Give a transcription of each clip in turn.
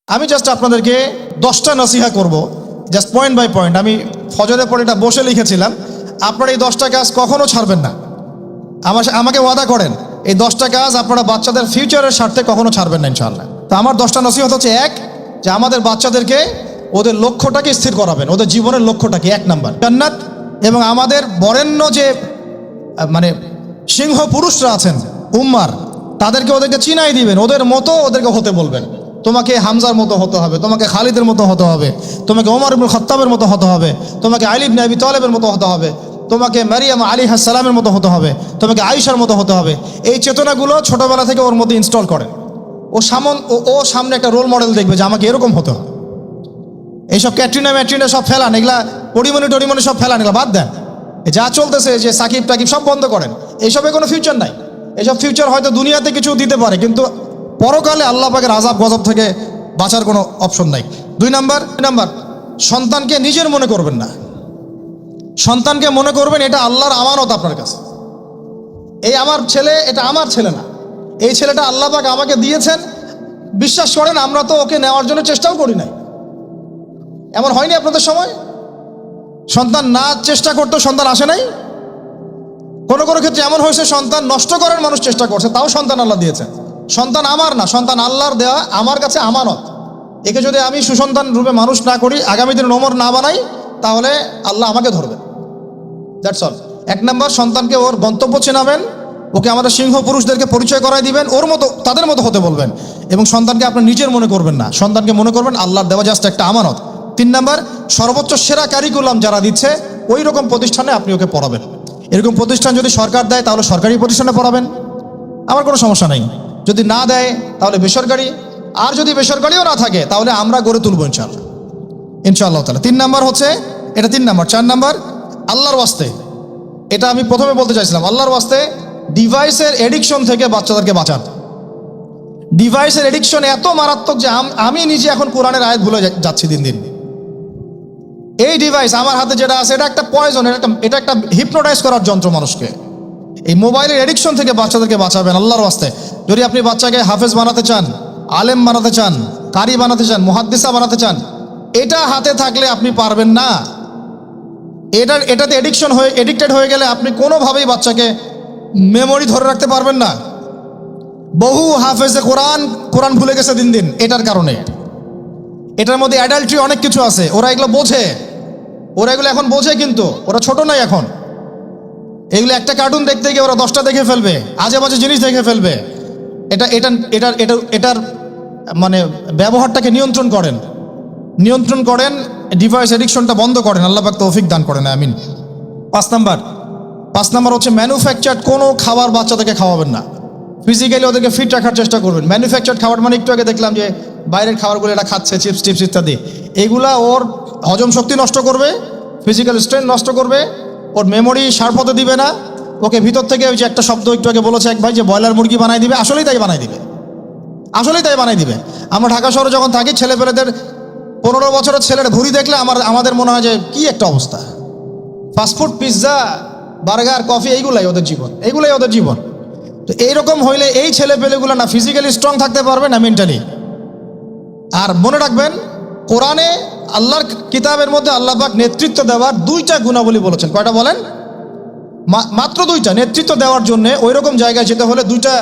আমি জাস্ট আপনাদেরকে 10টা নসিহা করব, জাস্ট পয়েন্ট বাই পয়েন্ট। আমি ফজরের পরে এটা বসে লিখেছিলাম। আপনারা এই 10টা কাজ কখনো ছাড়বেন না। আমাকে ওয়াদা করেন, এই 10টা কাজ আপনারা বাচ্চাদের ফিউচারের স্বার্থে কখনো ছাড়বেন না ইনশাআল্লাহ। তো আমার 10টা নসিহত হচ্ছে, এক, যে আমাদের বাচ্চাদেরকে ওদের লক্ষ্যটাকে স্থির করাবেন, ওদের জীবনের লক্ষ্যটাকে। 1 নাম্বার জান্নাত। এবং আমাদের বরেণ্য যে মানে সিংহ পুরুষরা আছেন উম্মার, ওদেরকে চিনাই দিবেন, ওদের মতো ওদেরকে হতে বলবেন। তোমাকে হামজার মতো হতে হবে, তোমাকে খালিদের মতো হতে হবে, তোমাকে ওমর ইবনুল খাত্তাবের মতো হতে হবে, তোমাকে আলী ইবনে আবি তালেবের মতো হতে হবে, তোমাকে মারিয়াম আলাইহিস সালামের মতো হতে হবে, তোমাকে আয়েশার মতো হতে হবে। এই চেতনাগুলো ছোটবেলা থেকে ওর মধ্যে ইনস্টল করেন। ও সামনে একটা রোল মডেল দেখবে যে আমাকে এরকম হতে হবে। এইসব ক্যাটরিনা সব ফেলান, এগুলা পরিমণি সব ফেলান, এগুলা বাদ দেন। যা চলতেছে যে সাকিব টাকিব সব বন্ধ করেন। এইসবে কোনো ফিউচার নাই। এইসব ফিউচার হয়তো দুনিয়াতে কিছু দিতে পারে, কিন্তু পরকালে আল্লাহ পাকের আযাব গজব থেকে বাঁচার কোনো অপশন নাই। 2 নাম্বার সন্তানকে নিজের মনে করবেন না। সন্তানকে মনে করবেন এটা আল্লাহর আমানত আপনার কাছে। এই আমার ছেলে, এটা আমার ছেলে না, এই ছেলেটা আল্লাহ পাক আমাকে দিয়েছেন। বিশ্বাস করেন, আমরা তো ওকে নেওয়ার জন্য চেষ্টাও করি নাই। এমন হয়নি আপনাদের সময়? সন্তান না চেষ্টা করতেও সন্তান আসে নাই? কোনো ক্ষেত্রে এমন হয়েছে সন্তান নষ্ট করার মানুষ চেষ্টা করছে, তাও সন্তান আল্লাহ দিয়েছেন। সন্তান আমার না, সন্তান আল্লাহর দেওয়া, আমার কাছে আমানত। একে যদি আমি সুসন্তান রূপে মানুষ না করি, আগামী দিনে ওমর না বানাই, তাহলে আল্লাহ আমাকে ধরবেন। That's all. 1 নাম্বার, সন্তানকে ওর গন্তব্য চেনাবেন, ওকে আমাদের সিংহ পুরুষদেরকে পরিচয় করাই দিবেন, ওর মতো তাদের মতো হতে বলবেন। এবং সন্তানকে আপনি নিজের মনে করবেন না, সন্তানকে মনে করবেন আল্লাহর দেওয়া জাস্ট একটা আমানত। 3 নাম্বার, সর্বোচ্চ সেরা কারিকুলাম যারা দিচ্ছে ওই রকম প্রতিষ্ঠানে আপনি ওকে পড়াবেন। এরকম প্রতিষ্ঠান যদি সরকার দেয় তাহলে সরকারি প্রতিষ্ঠানে পড়াবেন, আমার কোনো সমস্যা নেই। যদি না দেয় তাহলে বেসরকারি, আর যদি বেসরকারিও না থাকে তাহলে আমরা গড়ে তুলবো ইনশাআল্লাহ তাআলা। 3 নাম্বার হচ্ছে এটা, 3 নাম্বার। 4 নাম্বার, আল্লাহর ওয়াস্তে, এটা আমি প্রথমে বলতে চাইছিলাম, আল্লাহর ওয়াস্তে ডিভাইসের এডিকশন থেকে বাচ্চাদেরকে বাঁচান। ডিভাইসের এডিকশন এত মারাত্মক যে আমি নিজে এখন কোরআনের আয়াত ভুলে যাচ্ছি দিন দিন। এই ডিভাইস আমার হাতে যেটা আছে, এটা একটা পয়জন, এটা একটা হিপনোটাইজ করার যন্ত্র মানুষকে। এই মোবাইলের এডিকশন থেকে বাচ্চাদেরকে বাঁচাবেন আল্লাহর ওয়াস্তে। যদি আপনি বাচ্চাকে হাফেজ বানাতে চান, আলেম বানাতে চান, কারি বানাতে চান, মুহাদ্দিসা বানাতে চান, এটা হাতে থাকলে আপনি পারবেন না। এটাতে এডিক্টেড হয়ে গেলে আপনি কোনোভাবেই বাচ্চাকে মেমোরি ধরে রাখতে পারবেন না। বহু হাফেজে কোরআন ভুলে গেছে দিন দিন এটার কারণে। এটার মধ্যে অ্যাডাল্ট্রি অনেক কিছু আছে, ওরা এগুলো বোঝে, ওরা এগুলো এখন বোঝে, কিন্তু ওরা ছোট নাই এখন। এগুলো একটা কার্টুন দেখতে গিয়ে ওরা 10টা দেখে ফেলবে, আজে বাজে জিনিস দেখে ফেলবে। এটার মানে ব্যবহারটাকে নিয়ন্ত্রণ করেন, ডিভাইস এডিকশনটা বন্ধ করেন। আল্লাহ পাক তৌফিক দান করেন, আমিন। 5 নাম্বার হচ্ছে ম্যানুফ্যাকচার্ড কোনো খাবার বাচ্চাদেরকে খাওয়াবেন না। ফিজিক্যালি ওদেরকে ফিট রাখার চেষ্টা করবেন। ম্যানুফ্যাকচার্ড খাবার মানে একটু আগে দেখলাম যে বাইরের খাবারগুলো এটা খাচ্ছে, চিপস টিপস ইত্যাদি, এগুলা ওর হজম শক্তি নষ্ট করবে, ফিজিক্যাল স্ট্রেংথ নষ্ট করবে, ওর মেমোরি শার্প হতে দিবে না। ওকে ভিতর থেকে ওই যে একটা শব্দ একটু আগে বলেছে এক ভাই, যে ব্রয়লার মুরগি বানাই দিবে, আসলেই তাই বানাই দিবে। আমরা ঢাকা শহরে যখন থাকি, ছেলেপেলেদের 15 বছরের ছেলের ভুঁড়ি দেখলে আমাদের মনে হয় যে কি একটা অবস্থা। ফাস্টফুড, পিৎজা, বার্গার, কফি, এইগুলাই ওদের জীবন। তো এইরকম হইলে এই ছেলেপেলেগুলো না ফিজিক্যালি স্ট্রং থাকতে পারবে না মেন্টালি। আর মনে রাখবেন, কোরআনে আল্লাহর কিতাবের মধ্যে আল্লাহ পাক নেতৃত্ব দেওয়ার 2টা গুণাবলী বলেছেন। কয়টা বলেন? মাত্র 2টা। নেতৃত্ব দেওয়ার জন্য ওই রকম জায়গায় যেতে হলে 2টা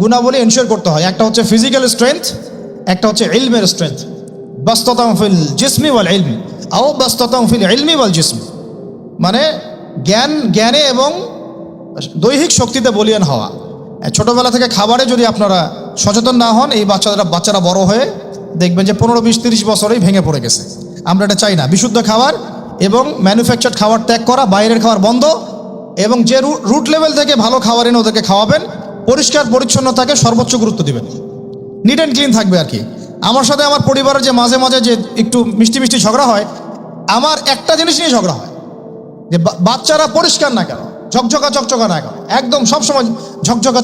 গুণাবলী এনশিওর করতে হয়। একটা হচ্ছে ফিজিক্যাল স্ট্রেংথ, একটা হচ্ছে ইলমের স্ট্রেংথ। বাসতাতাম ফিল জিসমি ওয়াল ইলমি আও বাসতাতাম ফিল ইলমি ওয়াল জিসমি, মানে জ্ঞানে এবং দৈহিক শক্তিতে বলীয়ান হওয়া। ছোটবেলা থেকে খাবারে যদি আপনারা সচেতন না হন, এই বাচ্চারা বড় হয়ে দেখবেন যে 15, 20, 30 বছরেই ভেঙে পড়ে গেছে। আমরা এটা চাই না। বিশুদ্ধ খাবার এবং ম্যানুফ্যাকচার্ড খাবার ত্যাগ করা, বাইরের খাবার বন্ধ, এবং যে রুট লেভেল থেকে ভালো খাবার এনে ওদেরকে খাওয়াবেন। পরিষ্কার পরিচ্ছন্নতাকে সর্বোচ্চ গুরুত্ব দিবেন, নিট অ্যান্ড ক্লিন থাকবে আর কি। আমার সাথে আমার পরিবারের যে মাঝে মাঝে যে একটু মিষ্টি ঝগড়া হয়, আমার একটা জিনিস নিয়ে ঝগড়া হয়, যে বাচ্চারা পরিষ্কার না কেন, চকচকা না কেন, একদম সবসময়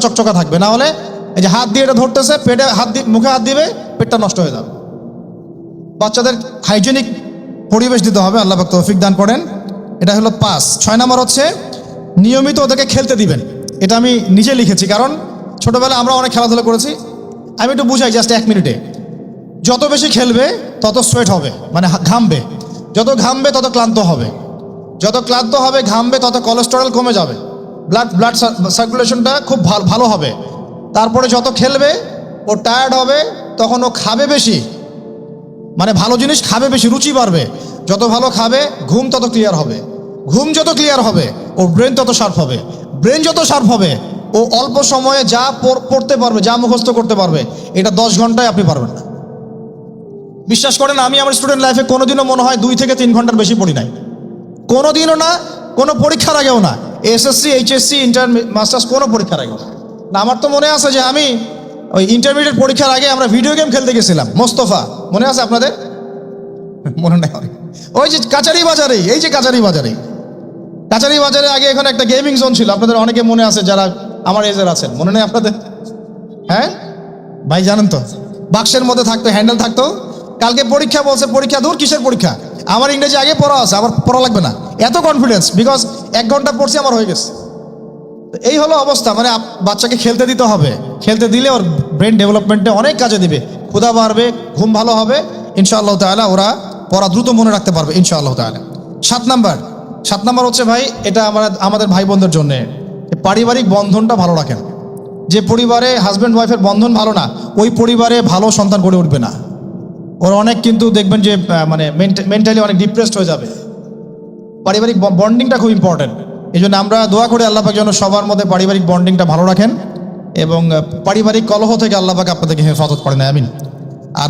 চকচকা থাকবে। না হলে এই যে হাত দিয়ে এটা ধরতেছে, মুখে হাত দিবে, পেটটা নষ্ট হয়ে যাবে। বাচ্চাদের হাইজেনিক পরিবেশ দিতে হবে, আল্লাহ পাক তৌফিক দান করেন। এটা হলো 5। 6 নাম্বার হচ্ছে নিয়মিত ওদেরকে খেলতে দিবেন। এটা আমি নিজে লিখেছি, কারণ ছোটবেলায় আমরা অনেক খেলাধুলা করেছি। আমি একটু বুঝাই জাস্ট 1 মিনিটে। যত বেশি খেলবে তত সোয়েট হবে, মানে ঘামবে। যত ঘামবে তত ক্লান্ত হবে, যত ক্লান্ত হবে ঘামবে তত কোলেস্টেরল কমে যাবে, ব্লাড সার্কুলেশনটা খুব ভালো হবে। তারপরে যত খেলবে ও টায়ার্ড হবে, তখন ও খাবে বেশি, মানে ভালো জিনিস খাবে বেশি, রুচি বাড়বে। যত ভালো খাবে ঘুম তত ক্লিয়ার হবে, ঘুম যত ক্লিয়ার হবে ওর ব্রেন তত শার্প হবে, ব্রেন যত শার্প হবে ও অল্প সময়ে যা পড়তে পারবে, যা মুখস্থ করতে পারবে, এটা 10 ঘন্টায় আপনি পারবেন না। বিশ্বাস করেন, আমি আমার স্টুডেন্ট লাইফে কোনোদিনও মনে হয় 2 থেকে 3 ঘন্টার বেশি পড়ি নাই, কোনোদিনও না, কোনো পরীক্ষার আগেও না, এসএসসি, এইচএসসি, ইন্টার, মাস্টার্স, কোনো পরীক্ষার আগেও না। আমার তো মনে আছে যে আমি ওই ইন্টারমিডিয়েট পরীক্ষার আগে আমরা ভিডিও গেম খেলতে গেছিলাম, মোস্তফা, মনে আছে আপনাদের? মনে নেই। ওই যে কাচারি বাজারে, এই যে কাচারি বাজারে আগে এখানে একটা গেমিং জোন ছিল, আপনাদের অনেকে মনে আছে যারা আমার এজের আছেন, মনে নেই আপনাদের? হ্যাঁ ভাই, জানেন তো, বাক্সের মধ্যে থাকতো, হ্যান্ডেল থাকতো। কালকে পরীক্ষা বলছে, পরীক্ষা দূর, কিসের পরীক্ষা, আমার ইংরেজি আগে পড়া আছে, আবার পড়া লাগবে না, এত কনফিডেন্স, বিকজ 1 ঘন্টা পড়ছি, আমার হয়ে গেছে। এই হলো অবস্থা, মানে বাচ্চাকে খেলতে দিতে হবে, খেলতে দিলে ওর ব্রেন ডেভেলপমেন্টে অনেক কাজে দিবে, ক্ষুধা বাড়বে, ঘুম ভালো হবে, ইনশাআল্লাহ তাআলা ওরা পড়া দ্রুত মনে রাখতে পারবে ইনশাআল্লাহ তাআলা। 7 নাম্বার হচ্ছে ভাই, এটা আমাদের ভাই বোনদের জন্য, পারিবারিক বন্ধনটা ভালো রাখেন। যে পরিবারে হাজব্যান্ড ওয়াইফের বন্ধন ভালো না, ওই পরিবারে ভালো সন্তান গড়ে উঠবে না। ওরা অনেক কিন্তু দেখবেন যে মানে মেন্টালি অনেক ডিপ্রেসড হয়ে যাবে। পারিবারিক বন্ডিংটা খুব ইম্পর্টেন্ট, এই জন্য আমরা দোয়া করি আল্লাহ পাক যেন সবার মধ্যে পারিবারিক বন্ডিংটা ভালো রাখেন এবং পারিবারিক কলহ থেকে আল্লাহ পাক আপনাদেরকে হেফাজত করেন, আমিন। আর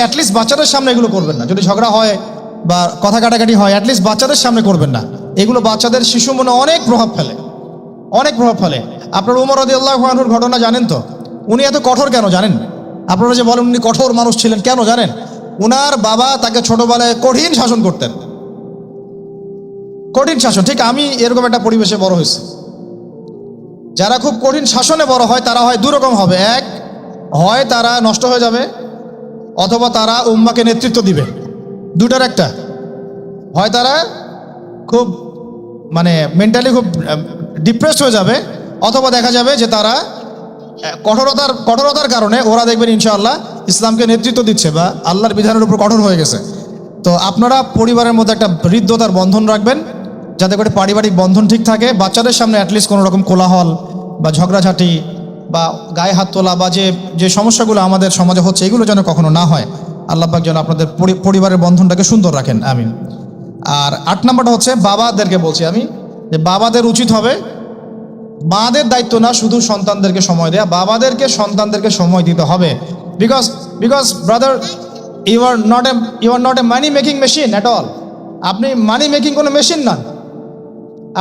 অ্যাটলিস্ট বাচ্চাদের সামনে এগুলো করবেন না, যদি ঝগড়া হয় বা কথা কাটাকাটি হয়, অ্যাটলিস্ট বাচ্চাদের সামনে করবেন না। এগুলো বাচ্চাদের শিশু মনে অনেক প্রভাব ফেলে। আপনার উমর রাদিয়াল্লাহু আনহুর ঘটনা জানেন তো? উনি এত কঠোর কেন জানেন? আপনারা যে বলেন উনি কঠোর মানুষ ছিলেন, কেন জানেন? উনার বাবা তাকে ছোটবেলায় কঠিন শাসন করতেন, কঠিন শাসন। ঠিক আমি এরকম একটা পরিবেশে বড় হয়েছি। যারা খুব কঠিন শাসনে বড় হয় তারা হয় 2 রকম হবে, এক হয় তারা নষ্ট হয়ে যাবে, অথবা তারা উম্মাকে নেতৃত্ব দিবে। 2টার একটা, হয় তারা খুব মানে মেন্টালি খুব ডিপ্রেসড হয়ে যাবে, অথবা দেখা যাবে যে তারা কঠোরতার কারণে ওরা দেখবেন ইনশাআল্লাহ ইসলামকে নেতৃত্ব দিচ্ছে বা আল্লাহর বিধানের উপর কঠোর হয়ে গেছে। তো আপনারা পরিবারের মধ্যে একটা হৃদ্যতার বন্ধন রাখবেন, যাতে করে পারিবারিক বন্ধন ঠিক থাকে। বাচ্চাদের সামনে অ্যাটলিস্ট কোনো রকম কোলাহল বা ঝগড়াঝাটি বা গায়ে হাত তোলা বা যে সমস্যাগুলো আমাদের সমাজে হচ্ছে, এগুলো যেন কখনো না হয়। আল্লাহ পাক যেন আপনাদের পরিবারের বন্ধনটাকে সুন্দর রাখেন, আমিন। আর 8 নাম্বারটা হচ্ছে বাবাদেরকে বলছি আমি, যে বাবাদের উচিত হবে মাদের দায়িত্ব না শুধু সন্তানদেরকে সময় দেয়া, বাবাদেরকে সন্তানদেরকে সময় দিতে হবে। Because brother, you are not a money making machine at all. আপনি মানি মেকিং কোনো মেশিন না,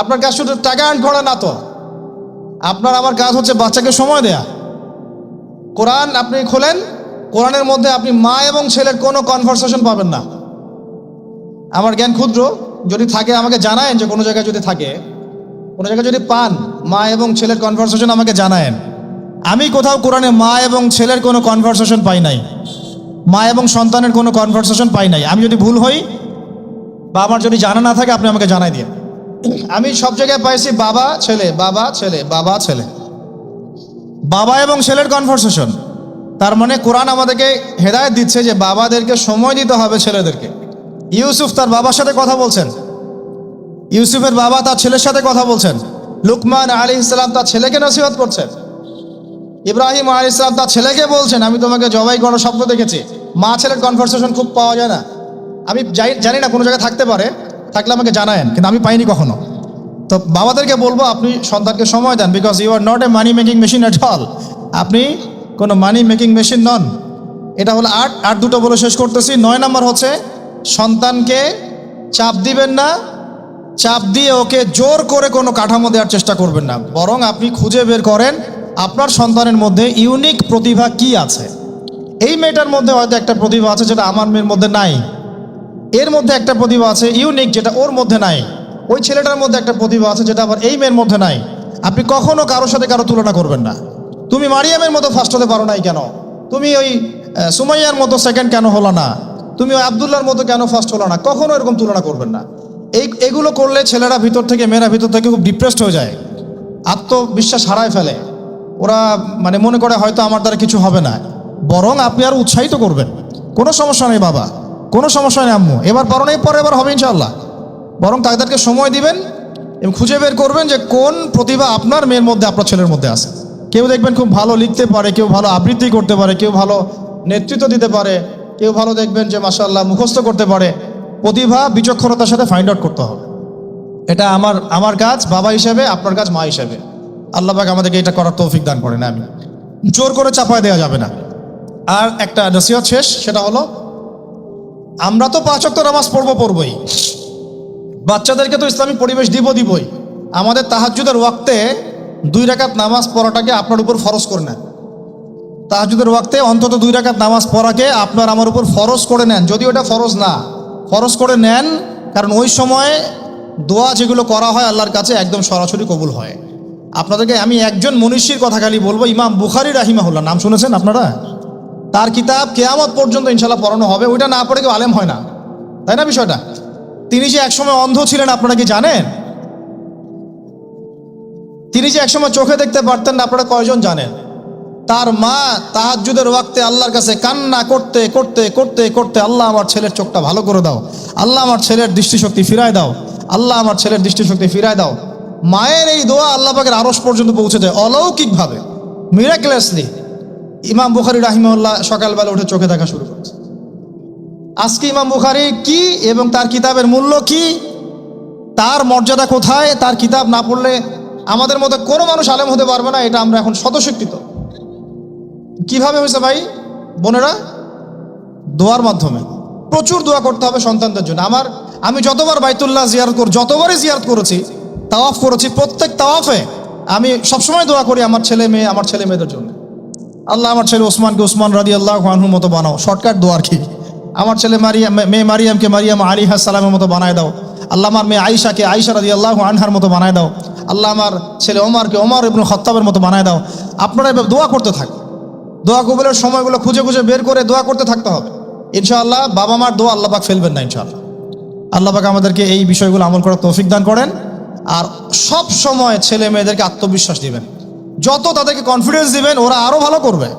আপনার কাজ শুধু টাকা আর্ন করা না তো, আপনার আমার কাজ হচ্ছে বাচ্চাকে সময় দেয়া। কোরআন আপনি খোলেন, কোরআনের মধ্যে আপনি মা এবং ছেলের কোনো কনভারসেশন পাবেন না। আমার জ্ঞান ক্ষুদ্র, যদি থাকে আমাকে জানায়েন, যে কোনো জায়গায় যদি থাকে, কোনো জায়গায় যদি পান মা এবং ছেলের কনভারসেশন আমাকে জানায়েন। আমি কোথাও কোরআনে মা এবং ছেলের কোনো কনভারসেশন পাই নাই, মা এবং সন্তানের কোনো কনভারসেশন পাই নাই। আমি যদি ভুল হই বা আমার যদি জানা না থাকে আপনি আমাকে জানাই দিন। আমি সব জায়গায় পাইছি বাবা ছেলে, বাবা ছেলে, বাবা ছেলে, বাবা এবং ছেলের কনভারসেশন। তার মানে কোরআন আমাদেরকে হেদায়েত দিচ্ছে যে বাবাদেরকে সময় দিতে হবে ছেলেদেরকে। ইউসুফ তার বাবার সাথে কথা বলছেন, ইউসুফের বাবা তার ছেলের সাথে কথা বলছেন, লুকমান আলাইহিস সালাম তার ছেলেকে নসিহত করছেন, ইব্রাহিম আলাইহিস সালাম তার ছেলেকে বলছেন আমি তোমাকে জবাই করার স্বপ্ন দেখেছি। মা ছেলের কনভারসেশন খুব পাওয়া যায় না। আমি জানি না, কোনো জায়গায় থাকতে পারে, থাকলে আমাকে জানায়েন, কিন্তু আমি পাইনি কখনো। তো বাবাদেরকে বলবো আপনি সন্তানকে সময় দেন, because you are not a money making machine at all. আপনি কোনো মানি মেকিং মেশিন নন। এটা হলো 8 দুটো বলে শেষ করতেছি। 9 নাম্বার হচ্ছে সন্তানকে চাপ দিবেন না, চাপ দিয়ে ওকে জোর করে কোনো কাঠামো দেওয়ার চেষ্টা করবেন না, বরং আপনি খুঁজে বের করেন আপনার সন্তানের মধ্যে ইউনিক প্রতিভা কি আছে। এই মেয়েটার মধ্যে হয়তো একটা প্রতিভা আছে যেটা আমার মেয়ের মধ্যে নাই, এর মধ্যে একটা প্রতিভা আছে ইউনিক যেটা ওর মধ্যে নাই, ওই ছেলেটার মধ্যে একটা প্রতিভা আছে যেটা আবার এই মেয়ের মধ্যে নাই। আপনি কখনো কারোর সাথে কারো তুলনা করবেন না। তুমি মারিয়ামের মতো ফার্স্ট হতে পারো নাই কেন, তুমি ওই সুমাইয়ার মতো সেকেন্ড কেন হলো না, তুমি ওই আবদুল্লাহর মতো কেন ফার্স্ট হলো না, কখনো এরকম তুলনা করবেন না। এগুলো করলে ছেলেরা ভিতর থেকে, মেয়েরা ভিতর থেকে খুব ডিপ্রেসড হয়ে যায়, আত্মবিশ্বাস হারায় ফেলে। ওরা মানে মনে করে হয়তো আমার দ্বারা কিছু হবে না, বরং আপনি আর উৎসাহিত করবেন কোনো সমস্যা নেই বাবা, কোনো সমস্যা নেই আম্মু, এবার পারো নেই, পরে এবার হবে ইনশাআল্লাহ। বরং তাদেরকে সময় দিবেন এবং খুঁজে বের করবেন যে কোন প্রতিভা আপনার মেয়ের মধ্যে, আপনার ছেলের মধ্যে আছে। কেউ দেখবেন খুব ভালো লিখতে পারে, কেউ ভালো আবৃত্তি করতে পারে, কেউ ভালো নেতৃত্ব দিতে পারে, কেউ ভালো দেখবেন যে মাশাআল্লাহ মুখস্থ করতে পারে। প্রতিভা বিচক্ষণতার সাথে ফাইন্ড আউট করতে হবে। এটা আমার কাজ বাবা হিসেবে, আপনার কাজ মা হিসেবে। আল্লাহ পাক আমাদেরকে এটা করার তৌফিক দান করেন, আমি জোর করে চাপায় দেওয়া যাবে না। আর একটা নসিহত শেষ, সেটা হলো আমরা তো 5 ওয়াক্ত নামাজ পড়বই, বাচ্চাদেরকে তো ইসলামিক পরিবেশ দিবই। আমাদের তাহাজ্জুদের ওয়াক্তে 2 রাকাত নামাজ পড়াটাকে আপনার উপর ফরজ করে নেন। তাহাজ্জুদের ওয়াক্তে অন্তত 2 রাকাত নামাজ পড়াকে আপনার আমার উপর ফরজ করে নেন। যদি ওটা ফরজ না, ফরজ করে নেন, কারণ ওই সময়ে দোয়া যেগুলো করা হয় আল্লাহর কাছে একদম সরাসরি কবুল হয়। আপনাদেরকে আমি একজন মনীষীর কথা খালি বলবো, ইমাম বুখারী রাহিমাহুল্লাহ, নাম শুনেছেন আপনারা? তার কিতাব কিয়ামত পর্যন্ত ইনশাআল্লাহ পড়ানো হবে। ওইটা না পড়ে কেউ আলেম হয় না, তাই না বিষয়টা? তিনি যে একসময় অন্ধ ছিলেন আপনারা কি জানেন? তিনি যে একসময় চোখে দেখতে পারতেন না, আপনারা কয়জন জানেন? তার মা তাহাজ্জুদের ওয়াক্তে আল্লাহর কাছে কান্না করতে করতে করতে করতে, আল্লাহ আমার ছেলের চোখটা ভালো করে দাও, আল্লাহ আমার ছেলের দৃষ্টিশক্তি ফিরায় দাও, আল্লাহ আমার ছেলের দৃষ্টিশক্তি ফিরায় দাও। মায়ের এই দোয়া আল্লাহ পাকের আরশ পর্যন্ত পৌঁছে যায় অলৌকিকভাবে, মিরাকুলাসলি। ইমাম বুখারী রাহিমাহুল্লাহ সকালবেলা উঠে চোখে দেখা শুরু করেছে। আজকে ইমাম বুখারী কি এবং তার কিতাবের মূল্য কি, তার মর্যাদা কোথায়, তার কিতাব না পড়লে আমাদের মধ্যে কোনো মানুষ আলেম হতে পারবে না, এটা আমরা এখন স্বতঃস্বীকৃত। কিভাবে হয়েছে ভাই বোনেরা? দোয়ার মাধ্যমে। প্রচুর দোয়া করতে হবে সন্তানদের জন্য। আমি যতবার বাইতুল্লাহ যতবারই জিয়ারত করেছি, তাওয়াফ করেছি, প্রত্যেক তাওয়াফে আমি সবসময় দোয়া করি আমার ছেলে মেয়েদের জন্য। আল্লাহ আমার ছেলে ওসমানকে ওসমান রাদিয়াল্লাহু আনহুর মতো বানাও। শর্টকাট দোয়ার কি? আমার ছেলে মেয়ে মারিয়ামকে মারিয়াম আলাইহিস সালামের মতো বানায় দাও। আল্লাহ আমার মেয়ে আয়েশাকে আয়েশা রাদিয়াল্লাহু আনহার মতো বানায় দাও। আল্লাহ আমার ছেলে ওমরকে ওমর ইবনে খাত্তাবের মতো বানায় দাও। আপনারা এভাবে দোয়া করতে থাকুন। দোয়া কবুলের সময়গুলো খুঁজে খুঁজে বের করে দোয়া করতে থাকতে হবে ইনশাআল্লাহ। বাবা মার দোয়া আল্লাহ পাক ফেলবেন না ইনশাআল্লাহ। আল্লাহ পাক আমাদেরকে এই বিষয়গুলো আমল করার তৌফিক দান করেন। আর সব সময় ছেলে মেয়েদেরকে আত্মবিশ্বাস দিবেন। যত তাদেরকে কনফিডেন্স দিবেন, ওরা আরো ভালো করবে।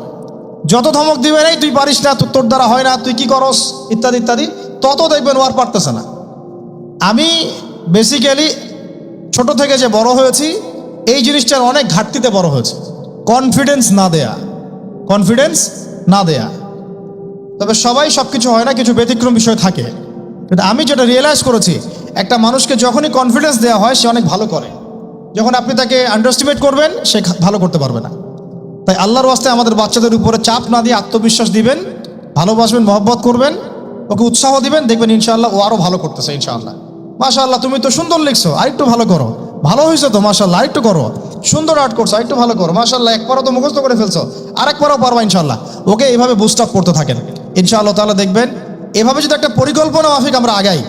যত ধমক দিবেন, এই তুই পারিস না, তোর দ্বারা হয় না, তুই কি করস, ইত্যাদি ইত্যাদি, তত দেখবেন ও আর পারতেছে না। আমি বেসিক্যালি ছোট থেকে যে বড় হয়েছি, এই জিনিসটার অনেক ঘাটতিতে বড় হয়েছে। কনফিডেন্স না দেয়া। তবে সবাই সবকিছু হয় না, কিছু ব্যতিক্রম বিষয় থাকে। কিন্তু আমি যেটা রিয়েলাইজ করেছি, একটা মানুষকে যখনই কনফিডেন্স দেওয়া হয়, সে অনেক ভালো করে। যখন আপনি তাকে আন্ডারস্টিমেট করবেন, সে ভালো করতে পারবে না। তাই আল্লাহর ওয়াস্তে আমাদের বাচ্চাদের উপরে চাপ না দিয়ে আত্মবিশ্বাস দিবেন, ভালোবাসবেন, মহব্বত করবেন, ওকে উৎসাহ দিবেন, দেখবেন ইনশাআল্লাহ ও আরও ভালো করতেছে ইনশাআল্লাহ। মাশাআল্লাহ তুমি তো সুন্দর লিখছো, আরেকটু ভালো করো, ভালো হয়েছে তো মাশাআল্লাহ, আরেকটু করো, সুন্দর আর্ট করছো, আরেকটু ভালো করো, মাশাআল্লাহ একবারও তো মুখস্থ করে ফেলছো, আরেকবারও পারবা ইনশাআল্লাহ। ওকে এইভাবে বুস্ট আপ করতে থাকেন ইনশাআল্লাহ তাআলা। দেখবেন এভাবে যদি একটা পরিকল্পনা মাফিক আমরা আগাই,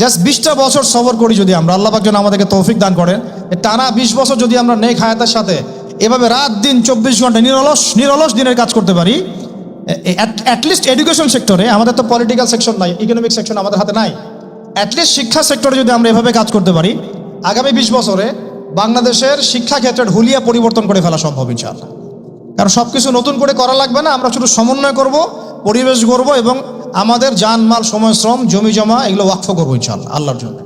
জাস্ট 20টা বছর সবর করি যদি আমরা, আল্লাহ পাক যেন আমাদেরকে তৌফিক দান করেন, টানা 20 বছর যদি আমরা নেক হায়াতের সাথে এভাবে রাত দিন 24 ঘন্টা নিরলস দিনের কাজ করতে পারি, অ্যাটলিস্ট এডুকেশন সেক্টরে, আমাদের তো পলিটিক্যাল সেকশন নাই, ইকোনমিক সেকশন আমাদের হাতে নাই, অ্যাটলিস্ট শিক্ষা সেক্টরে যদি আমরা এভাবে কাজ করতে পারি, আগামী 20 বছরে বাংলাদেশের শিক্ষা ক্ষেত্রের হুলিয়া পরিবর্তন করে ফেলা সম্ভব ইনশাআল্লাহ। কারণ সব কিছু নতুন করে করা লাগবে না, আমরা শুধু সমন্বয় করব, পরিবেশ গড়ব এবং আমাদের জানমাল, সময়, শ্রম, জমি জমা এগুলো ওয়াকফ করবো ইনশাআল্লাহ আল্লাহর জন্য।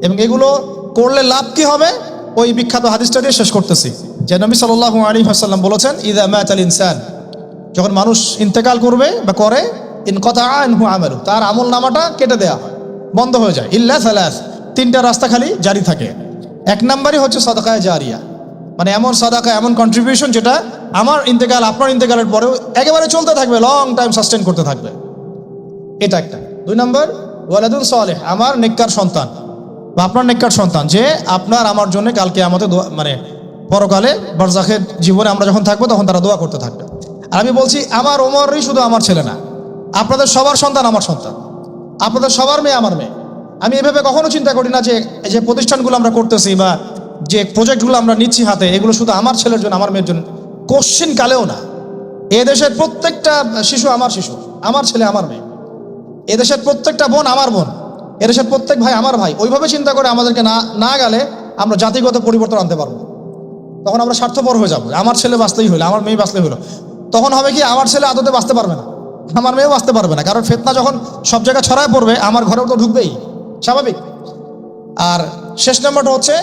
এবং এগুলো করলে লাভ কি হবে? ওই বিখ্যাত হাদিসটা দিয়ে শেষ করতেছি, যে নবী সাল্লাল্লাহু আলাইহি ওয়াসাল্লাম বলেছেন, ইযা মাতাল ইনসান, যখন মানুষ ইন্তেকাল করবে বা করে, ইনকাতা আনহু আমালু, তার আমল নামাটা কেটে দেয়া হয়, বন্ধ হয়ে যায়। ইল্লা সালাস, 3টা রাস্তা খালি জারি থাকে। 1 নম্বরই হচ্ছে সাদাকায়ে জারিয়া, মানে এমন সাদাকা, এমন কন্ট্রিবিউশন যেটা আমার ইন্তেকাল, আপনার ইন্তেকালের পরেও একেবারে চলতে থাকবে, লং টাইম সাস্টেন করতে থাকবে, এটা একটা। 2 নম্বর ওয়ালাদুন সালেহ, আমার নেককার সন্তান বা আপনার নেককার সন্তান, যে আপনার আমার জন্য কালকে আমাদের মানে পরকালে বারজাখের জীবনে আমরা যখন থাকবো তখন তারা দোয়া করতে থাকবে। আর আমি বলছি, আমার ওমরই শুধু আমার ছেলে না, আপনাদের সবার সন্তান আমার সন্তান, আপনাদের সবার মেয়ে আমার মেয়ে। আমি এভাবে কখনো চিন্তা করি না যে প্রতিষ্ঠানগুলো আমরা করতেছি বা যে প্রজেক্টগুলো আমরা নিচ্ছি হাতে, এগুলো শুধু আমার ছেলের জন্য, আমার মেয়ের জন্য, কোশ্চিন কালেও না। এদেশের প্রত্যেকটা শিশু আমার শিশু, আমার ছেলে আমার মেয়ে। এদেশের প্রত্যেকটা বোন আমার বোন, এদেশের প্রত্যেক ভাই আমার ভাই। ওইভাবে চিন্তা করে আমাদেরকে না গেলে আমরা জাতিগত পরিবর্তন আনতে পারবো। তখন আমরা স্বার্থপর হয়ে যাবো, আমার ছেলে বাঁচলেই হলো, আমার মেয়ে বাঁচলেই হলো। তখন হবে কি, আমার ছেলে আদতে বাঁচতে পারবে না, আমার মেয়েও আসতে পারবে না, কারণ ফিতনা যখন সব জায়গায় ছড়ায় পড়বে আমার ঘরেও তো ঢুকবেই, স্বাভাবিক। আর শেষ নম্বরটা হচ্ছে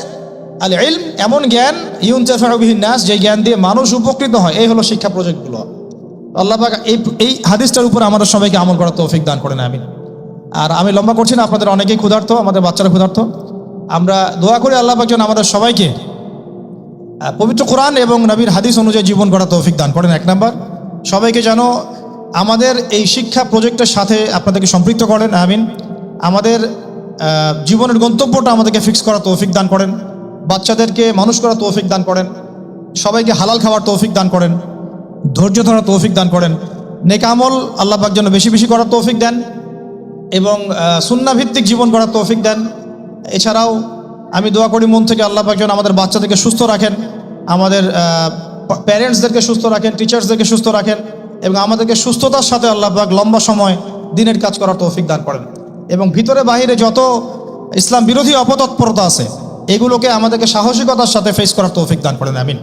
আল ইলম, এমন জ্ঞান ইউনতাফাউ বিহিন নাস, যে জ্ঞান দিয়ে মানুষ উপকৃত হয়। এই হলো শিক্ষা প্রজেক্টগুলো। আল্লাহ পাক এই হাদিসটার উপর আমাদের সবাইকে আমল করার তৌফিক দান করেন, আমিন। আর আমি লম্বা করছি না, আপনাদের অনেকেই ক্ষুধার্ত, আমাদের বাচ্চারা ক্ষুধার্ত। আমরা দোয়া করি আল্লাহ পাক যেন আমাদের সবাইকে পবিত্র কোরআন এবং নবীর হাদিস অনুযায়ী জীবন করার তৌফিক দান করেন। এক নাম্বার, সবাইকে যেন আমাদের এই শিক্ষা প্রজেক্টের সাথে আপনাদেরকে সম্পৃক্ত করেন, আমিন। আমাদের জীবনের গন্তব্যটা আমাদেরকে ফিক্স করার তৌফিক দান করেন, বাচ্চাদেরকে মানুষ করার তৌফিক দান করেন, সবাইকে হালাল খাওয়ার তৌফিক দান করেন, ধৈর্য ধরার তৌফিক দান করেন, নেক আমল আল্লাহ পাক যেন বেশি বেশি করার তৌফিক দেন এবং সুন্নাহ ভিত্তিক জীবন করার তৌফিক দেন। এছাড়াও আমি দোয়া করি মন থেকে আল্লাহ পাক যেন আমাদের বাচ্চাদেরকে সুস্থ রাখেন, আমাদের প্যারেন্টসদেরকে সুস্থ রাখেন, টিচার্সদেরকে সুস্থ রাখেন এবং আমাদেরকে সুস্থতার সাথে আল্লাহ পাক লম্বা সময় দিনের কাজ করার তৌফিক দান করেন। এবং ভিতরে বাহিরে যত ইসলাম বিরোধী অপতৎপরতা আছে এগুলোকে আমাদেরকে সাহসিকতার সাথে ফেস করার তৌফিক দান করেন, আমিন।